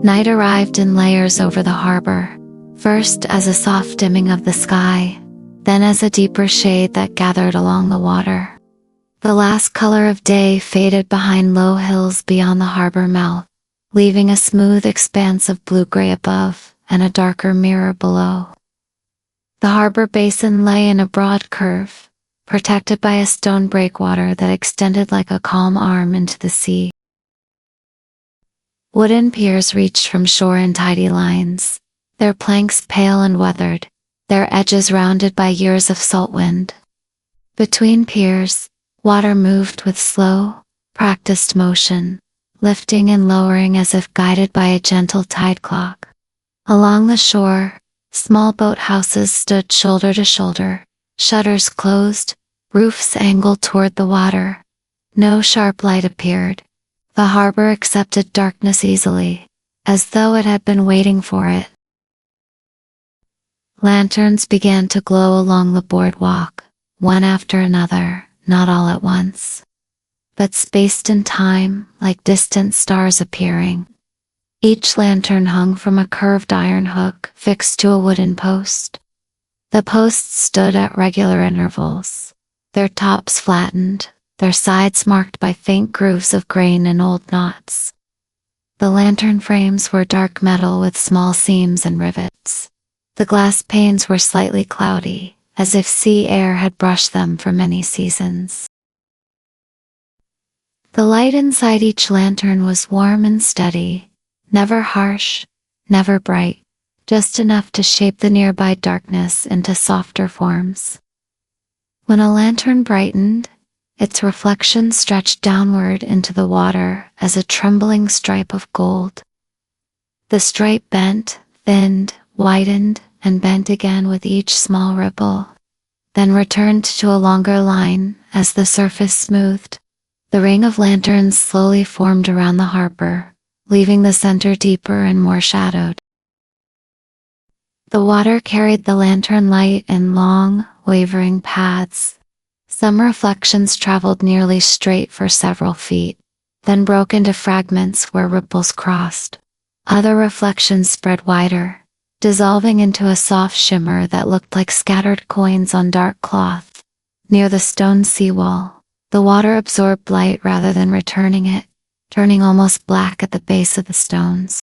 Night arrived in layers over the harbor, first as a soft dimming of the sky, then as a deeper shade that gathered along the water. The last color of day faded behind low hills beyond the harbor mouth, leaving a smooth expanse of blue-gray above and a darker mirror below. The harbor basin lay in a broad curve, protected by a stone breakwater that extended like a calm arm into the sea. Wooden piers reached from shore in tidy lines, their planks pale and weathered, their edges rounded by years of salt wind. Between piers, water moved with slow, practiced motion, lifting and lowering as if guided by a gentle tide clock. Along the shore, small boathouses stood shoulder to shoulder, shutters closed, roofs angled toward the water. No sharp light appeared. The harbor accepted darkness easily, as though it had been waiting for it. Lanterns began to glow along the boardwalk, one after another, not all at once, but spaced in time, like distant stars appearing. Each lantern hung from a curved iron hook fixed to a wooden post. The posts stood at regular intervals, their tops flattened, their sides marked by faint grooves of grain and old knots. The lantern frames were dark metal with small seams and rivets. The glass panes were slightly cloudy, as if sea air had brushed them for many seasons. The light inside each lantern was warm and steady, never harsh, never bright, just enough to shape the nearby darkness into softer forms. When a lantern brightened, its reflection stretched downward into the water as a trembling stripe of gold. The stripe bent, thinned, widened, and bent again with each small ripple, then returned to a longer line as the surface smoothed. The ring of lanterns slowly formed around the harbor, leaving the center deeper and more shadowed. The water carried the lantern light in long, wavering paths. Some reflections traveled nearly straight for several feet, then broke into fragments where ripples crossed. Other reflections spread wider, dissolving into a soft shimmer that looked like scattered coins on dark cloth. Near the stone seawall, the water absorbed light rather than returning it, turning almost black at the base of the stones.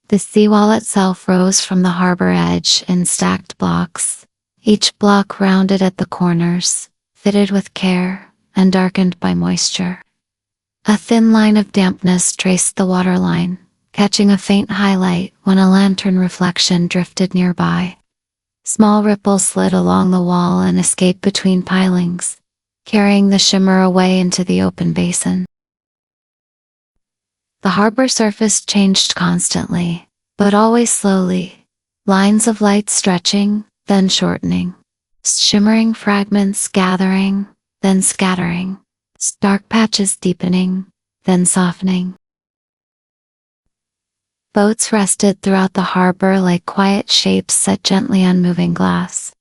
The seawall itself rose from the harbor edge in stacked blocks, each block rounded at the corners, fitted with care, and darkened by moisture. A thin line of dampness traced the waterline, catching a faint highlight when a lantern reflection drifted nearby. Small ripples slid along the wall and escaped between pilings, carrying the shimmer away into the open basin. The harbor surface changed constantly, but always slowly, lines of light stretching, then shortening, shimmering fragments gathering, then scattering, dark patches deepening, then softening. Boats rested throughout the harbor like quiet shapes set gently on moving glass.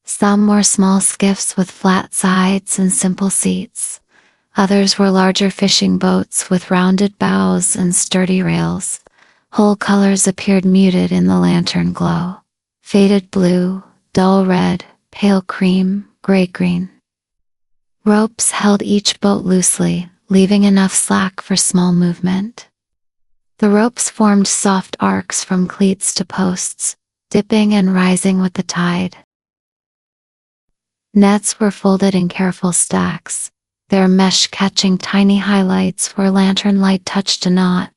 Some were small skiffs with flat sides and simple seats. Others were larger fishing boats with rounded bows and sturdy rails. Whole colors appeared muted in the lantern glow. Faded blue, dull red, pale cream, gray-green. Ropes held each boat loosely, leaving enough slack for small movement. The ropes formed soft arcs from cleats to posts, dipping and rising with the tide. Nets were folded in careful stacks, their mesh catching tiny highlights where lantern light touched a knot.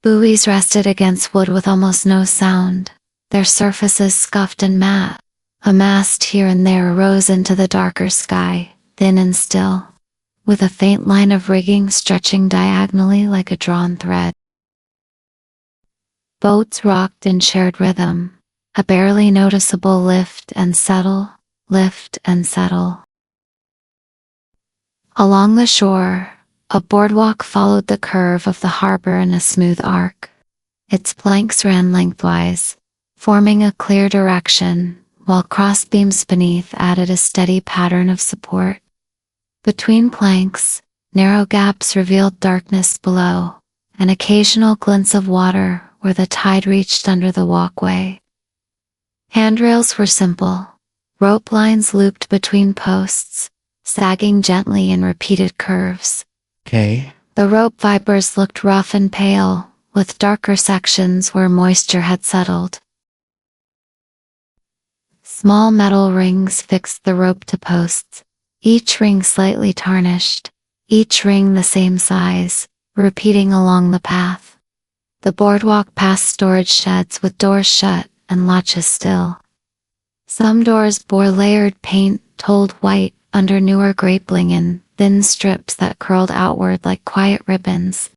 Buoys rested against wood with almost no sound, their surfaces scuffed and matte. A mast here and there rose into the darker sky, thin and still, with a faint line of rigging stretching diagonally like a drawn thread. Boats rocked in shared rhythm, a barely noticeable lift and settle, lift and settle. Along the shore, a boardwalk followed the curve of the harbor in a smooth arc. Its planks ran lengthwise, forming a clear direction, while crossbeams beneath added a steady pattern of support. Between planks, narrow gaps revealed darkness below, and occasional glints of water where the tide reached under the walkway. Handrails were simple, rope lines looped between posts, sagging gently in repeated curves. Okay. The rope fibers looked rough and pale, with darker sections where moisture had settled. Small metal rings fixed the rope to posts, each ring slightly tarnished, each ring the same size, repeating along the path. The boardwalk passed storage sheds with doors shut and latches still. Some doors bore layered paint told white under newer grapeling in thin strips that curled outward like quiet ribbons.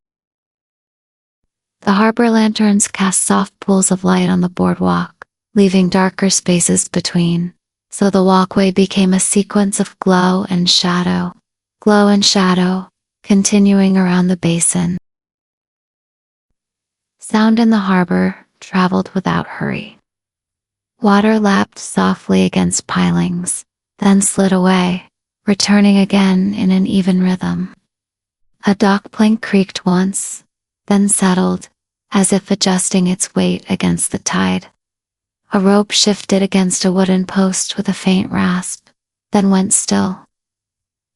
The harbor lanterns cast soft pools of light on the boardwalk, leaving darker spaces between, so the walkway became a sequence of glow and shadow, continuing around the basin. Sound in the harbor traveled without hurry. Water lapped softly against pilings, then slid away, returning again in an even rhythm. A dock plank creaked once, then settled, as if adjusting its weight against the tide. A rope shifted against a wooden post with a faint rasp, then went still.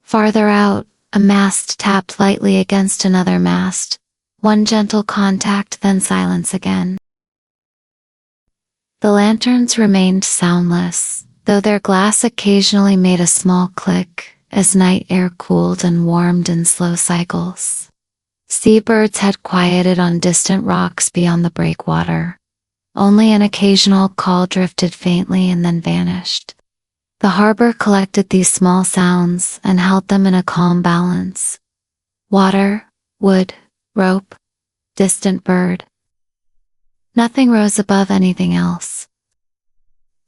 Farther out, a mast tapped lightly against another mast, one gentle contact, then silence again. The lanterns remained soundless, though their glass occasionally made a small click as night air cooled and warmed in slow cycles. Seabirds had quieted on distant rocks beyond the breakwater. Only an occasional call drifted faintly and then vanished. The harbor collected these small sounds and held them in a calm balance. Water, wood, rope, distant bird. Nothing rose above anything else.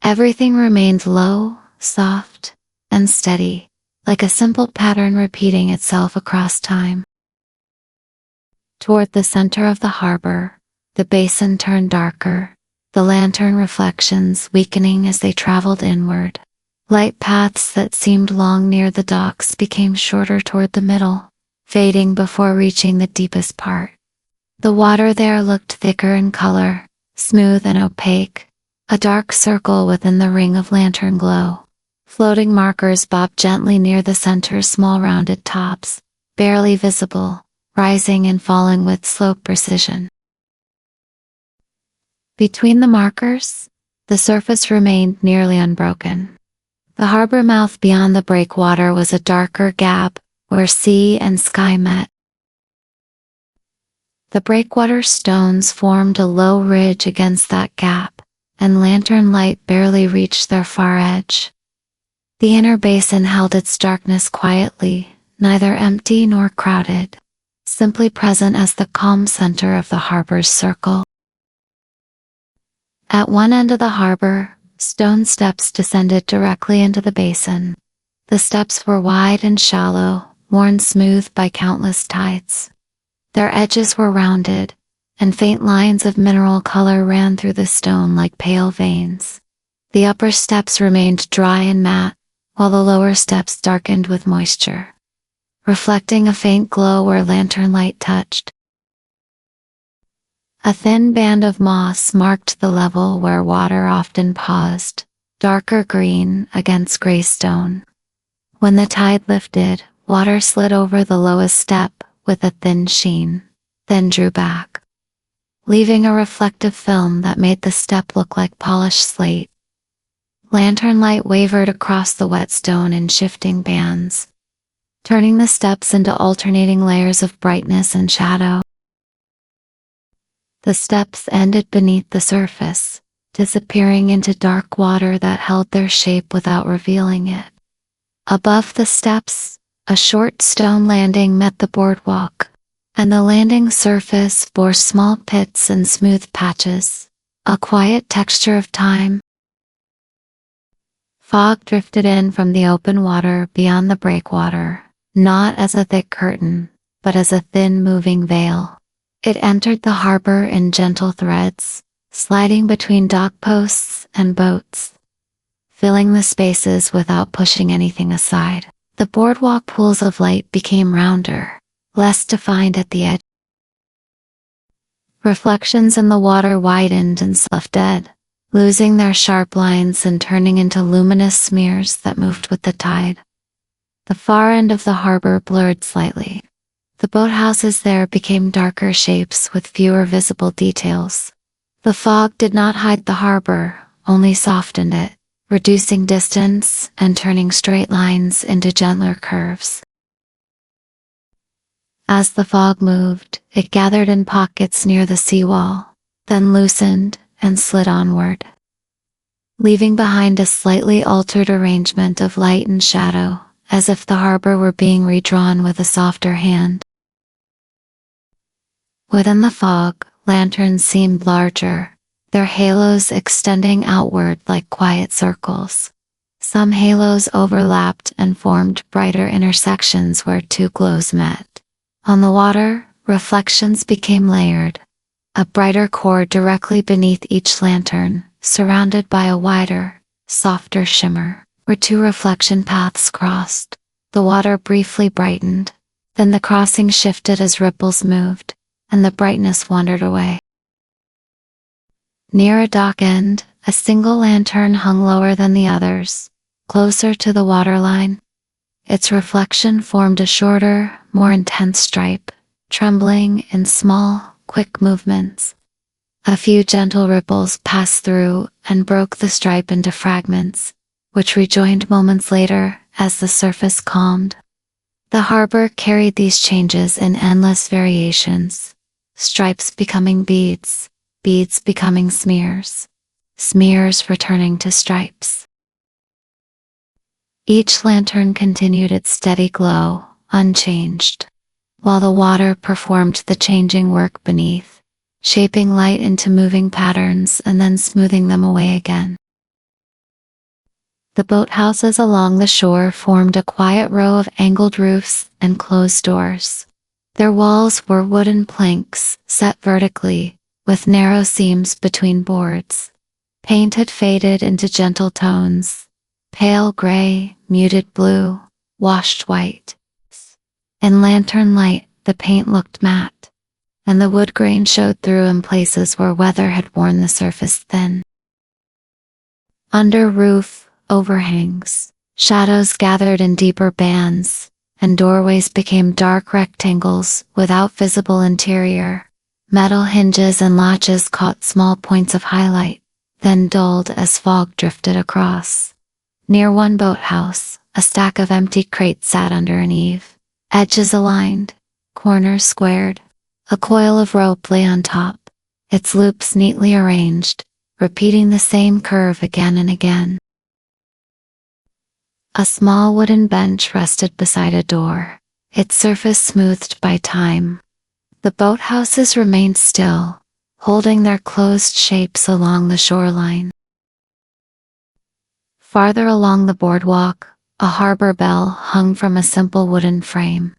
Everything remained low, soft, and steady, like a simple pattern repeating itself across time. Toward the center of the harbor, the basin turned darker, the lantern reflections weakening as they traveled inward. Light paths that seemed long near the docks became shorter toward the middle, fading before reaching the deepest part. The water there looked thicker in color, smooth and opaque, a dark circle within the ring of lantern glow. Floating markers bobbed gently near the center's small rounded tops, barely visible, rising and falling with slow precision. Between the markers, the surface remained nearly unbroken. The harbor mouth beyond the breakwater was a darker gap, where sea and sky met. The breakwater stones formed a low ridge against that gap, and lantern light barely reached their far edge. The inner basin held its darkness quietly, neither empty nor crowded, simply present as the calm center of the harbor's circle. At one end of the harbor, stone steps descended directly into the basin. The steps were wide and shallow, worn smooth by countless tides. Their edges were rounded, and faint lines of mineral color ran through the stone like pale veins. The upper steps remained dry and matte, while the lower steps darkened with moisture, reflecting a faint glow where lantern light touched. A thin band of moss marked the level where water often paused, darker green against gray stone. When the tide lifted, water slid over the lowest step with a thin sheen, then drew back, leaving a reflective film that made the step look like polished slate. Lantern light wavered across the wet stone in shifting bands, turning the steps into alternating layers of brightness and shadow. The steps ended beneath the surface, disappearing into dark water that held their shape without revealing it. Above the steps, a short stone landing met the boardwalk, and the landing surface bore small pits and smooth patches, a quiet texture of time. Fog drifted in from the open water beyond the breakwater, not as a thick curtain, but as a thin moving veil. It entered the harbor in gentle threads, sliding between dock posts and boats, filling the spaces without pushing anything aside. The boardwalk pools of light became rounder, less defined at the edge. Reflections in the water widened and left dead, losing their sharp lines and turning into luminous smears that moved with the tide. The far end of the harbor blurred slightly. The boathouses there became darker shapes with fewer visible details. The fog did not hide the harbor, only softened it, reducing distance and turning straight lines into gentler curves. As the fog moved, it gathered in pockets near the seawall, then loosened and slid onward, leaving behind a slightly altered arrangement of light and shadow, as if the harbor were being redrawn with a softer hand. Within the fog, lanterns seemed larger, their halos extending outward like quiet circles. Some halos overlapped and formed brighter intersections where two glows met. On the water, reflections became layered, a brighter core directly beneath each lantern, surrounded by a wider, softer shimmer. Where two reflection paths crossed, the water briefly brightened, then the crossing shifted as ripples moved, and the brightness wandered away. Near a dock end, a single lantern hung lower than the others, closer to the waterline. Its reflection formed a shorter, more intense stripe, trembling in small, quick movements. A few gentle ripples passed through and broke the stripe into fragments, which rejoined moments later as the surface calmed. The harbor carried these changes in endless variations, stripes becoming beads, beads becoming smears, smears returning to stripes. Each lantern continued its steady glow, unchanged, while the water performed the changing work beneath, shaping light into moving patterns and then smoothing them away again. The boathouses along the shore formed a quiet row of angled roofs and closed doors. Their walls were wooden planks, set vertically, with narrow seams between boards. Paint had faded into gentle tones, pale gray, muted blue, washed white. In lantern light, the paint looked matte, and the wood grain showed through in places where weather had worn the surface thin. Under roof, overhangs, shadows gathered in deeper bands, and doorways became dark rectangles without visible interior. Metal hinges and latches caught small points of highlight, then dulled as fog drifted across. Near one boathouse, a stack of empty crates sat under an eave, edges aligned, corners squared. A coil of rope lay on top, its loops neatly arranged, repeating the same curve again and again. A small wooden bench rested beside a door, its surface smoothed by time. The boathouses remained still, holding their closed shapes along the shoreline. Farther along the boardwalk, a harbor bell hung from a simple wooden frame.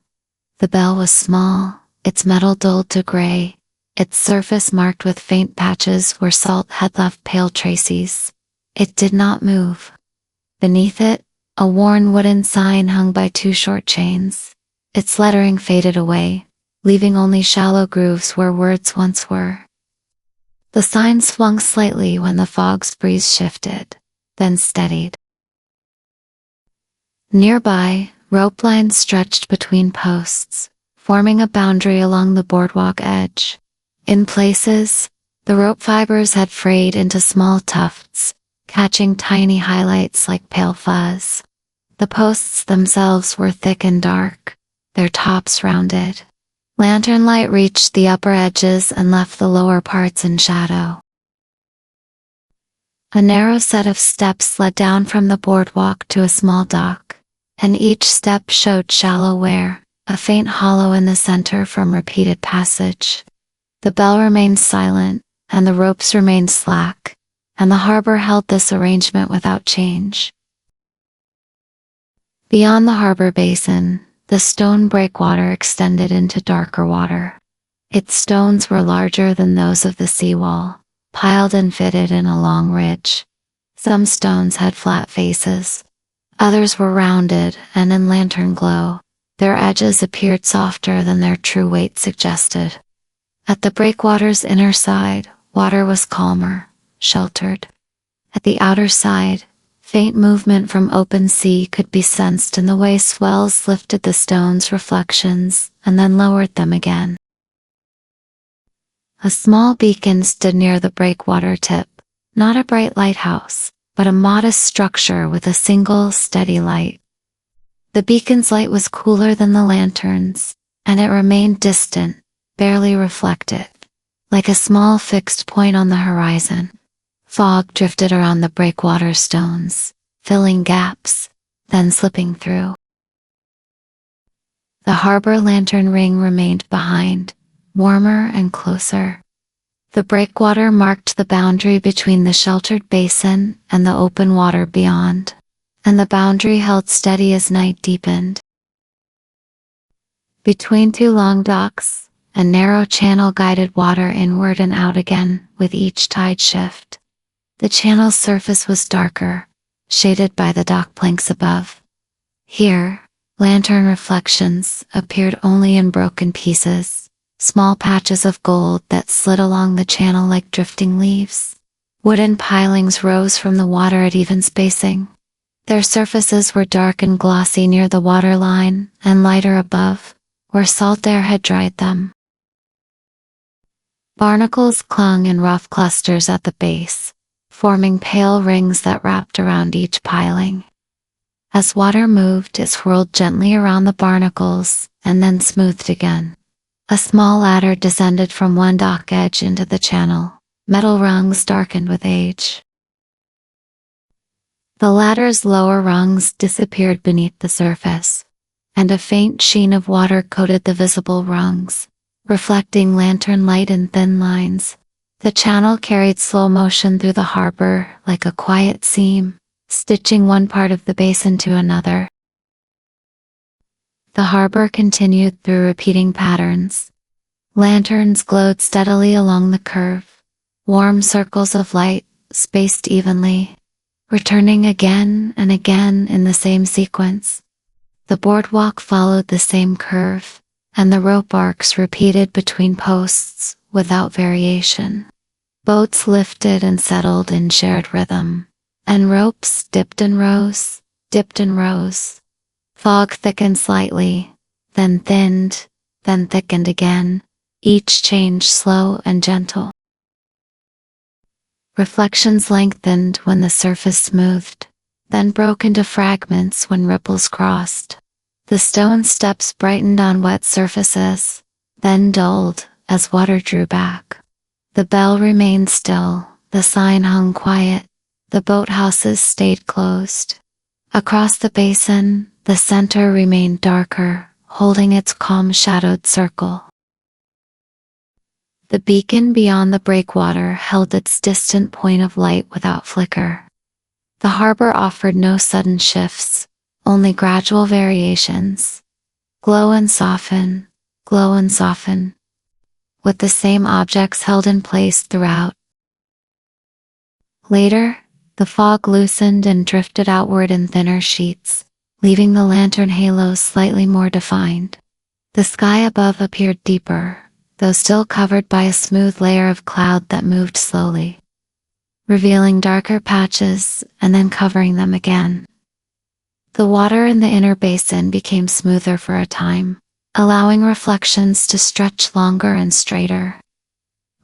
The bell was small, its metal dulled to gray, its surface marked with faint patches where salt had left pale traces. It did not move. Beneath it, a worn wooden sign hung by two short chains. Its lettering faded away, leaving only shallow grooves where words once were. The sign swung slightly when the fog's breeze shifted, then steadied. Nearby, rope lines stretched between posts, forming a boundary along the boardwalk edge. In places, the rope fibers had frayed into small tufts, catching tiny highlights like pale fuzz. The posts themselves were thick and dark, their tops rounded. Lantern light reached the upper edges and left the lower parts in shadow. A narrow set of steps led down from the boardwalk to a small dock, and each step showed shallow wear, a faint hollow in the center from repeated passage. The bell remained silent, and the ropes remained slack, and the harbor held this arrangement without change. Beyond the harbor basin, the stone breakwater extended into darker water. Its stones were larger than those of the seawall, piled and fitted in a long ridge. Some stones had flat faces. Others were rounded, and in lantern glow, their edges appeared softer than their true weight suggested. At the breakwater's inner side, water was calmer, sheltered. At the outer side, faint movement from open sea could be sensed in the way swells lifted the stone's reflections and then lowered them again. A small beacon stood near the breakwater tip, not a bright lighthouse, but a modest structure with a single, steady light. The beacon's light was cooler than the lantern's, and it remained distant, barely reflected, like a small fixed point on the horizon. Fog drifted around the breakwater stones, filling gaps, then slipping through. The harbor lantern ring remained behind, warmer and closer. The breakwater marked the boundary between the sheltered basin and the open water beyond, and the boundary held steady as night deepened. Between two long docks, a narrow channel guided water inward and out again with each tide shift. The channel's surface was darker, shaded by the dock planks above. Here, lantern reflections appeared only in broken pieces, small patches of gold that slid along the channel like drifting leaves. Wooden pilings rose from the water at even spacing. Their surfaces were dark and glossy near the waterline and lighter above, where salt air had dried them. Barnacles clung in rough clusters at the base, forming pale rings that wrapped around each piling. As water moved, it swirled gently around the barnacles and then smoothed again. A small ladder descended from one dock edge into the channel, metal rungs darkened with age. The ladder's lower rungs disappeared beneath the surface, and a faint sheen of water coated the visible rungs, reflecting lantern light in thin lines. The channel carried slow motion through the harbor like a quiet seam, stitching one part of the basin to another. The harbor continued through repeating patterns. Lanterns glowed steadily along the curve, warm circles of light, spaced evenly, returning again and again in the same sequence. The boardwalk followed the same curve, and the rope arcs repeated between posts without variation. Boats lifted and settled in shared rhythm, and ropes dipped and rose, dipped and rose. Fog thickened slightly, then thinned, then thickened again, each change slow and gentle. Reflections lengthened when the surface smoothed, then broke into fragments when ripples crossed. The stone steps brightened on wet surfaces, then dulled as water drew back. The bell remained still, the sign hung quiet, the boathouses stayed closed. Across the basin, the center remained darker, holding its calm shadowed circle. The beacon beyond the breakwater held its distant point of light without flicker. The harbor offered no sudden shifts, only gradual variations. Glow and soften, glow and soften, with the same objects held in place throughout. Later, the fog loosened and drifted outward in thinner sheets, leaving the lantern halos slightly more defined. The sky above appeared deeper, though still covered by a smooth layer of cloud that moved slowly, revealing darker patches and then covering them again. The water in the inner basin became smoother for a time, allowing reflections to stretch longer and straighter.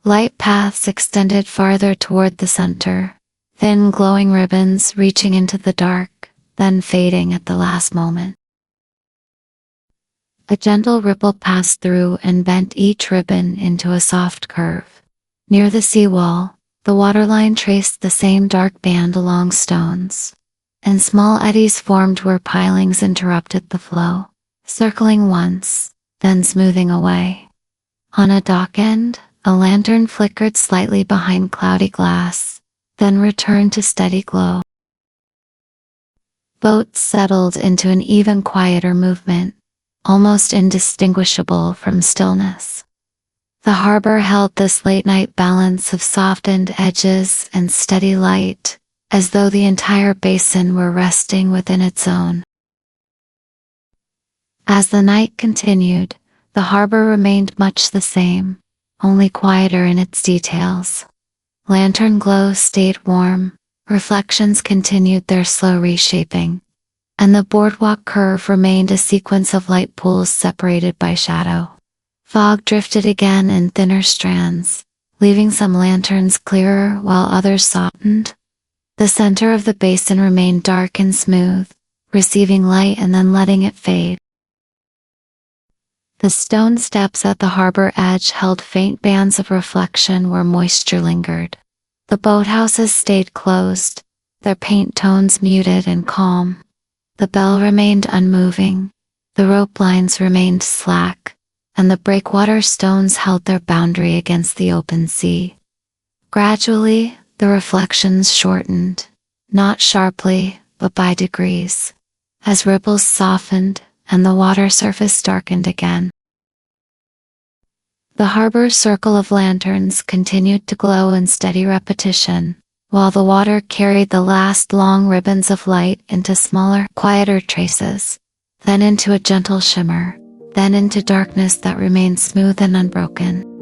Light paths extended farther toward the center, thin glowing ribbons reaching into the dark, then fading at the last moment. A gentle ripple passed through and bent each ribbon into a soft curve. Near the seawall, the waterline traced the same dark band along stones, and small eddies formed where pilings interrupted the flow, circling once, then smoothing away. On a dock end, a lantern flickered slightly behind cloudy glass, then returned to steady glow. Boats settled into an even quieter movement, almost indistinguishable from stillness. The harbor held this late-night balance of softened edges and steady light, as though the entire basin were resting within its own. As the night continued, the harbor remained much the same, only quieter in its details. Lantern glow stayed warm, reflections continued their slow reshaping, and the boardwalk curve remained a sequence of light pools separated by shadow. Fog drifted again in thinner strands, leaving some lanterns clearer while others softened. The center of the basin remained dark and smooth, receiving light and then letting it fade. The stone steps at the harbor edge held faint bands of reflection where moisture lingered. The boathouses stayed closed, their paint tones muted and calm. The bell remained unmoving, the rope lines remained slack, and the breakwater stones held their boundary against the open sea. Gradually, the reflections shortened, not sharply, but by degrees, as ripples softened and the water surface darkened again. The harbor circle of lanterns continued to glow in steady repetition, while the water carried the last long ribbons of light into smaller, quieter traces, then into a gentle shimmer, then into darkness that remained smooth and unbroken.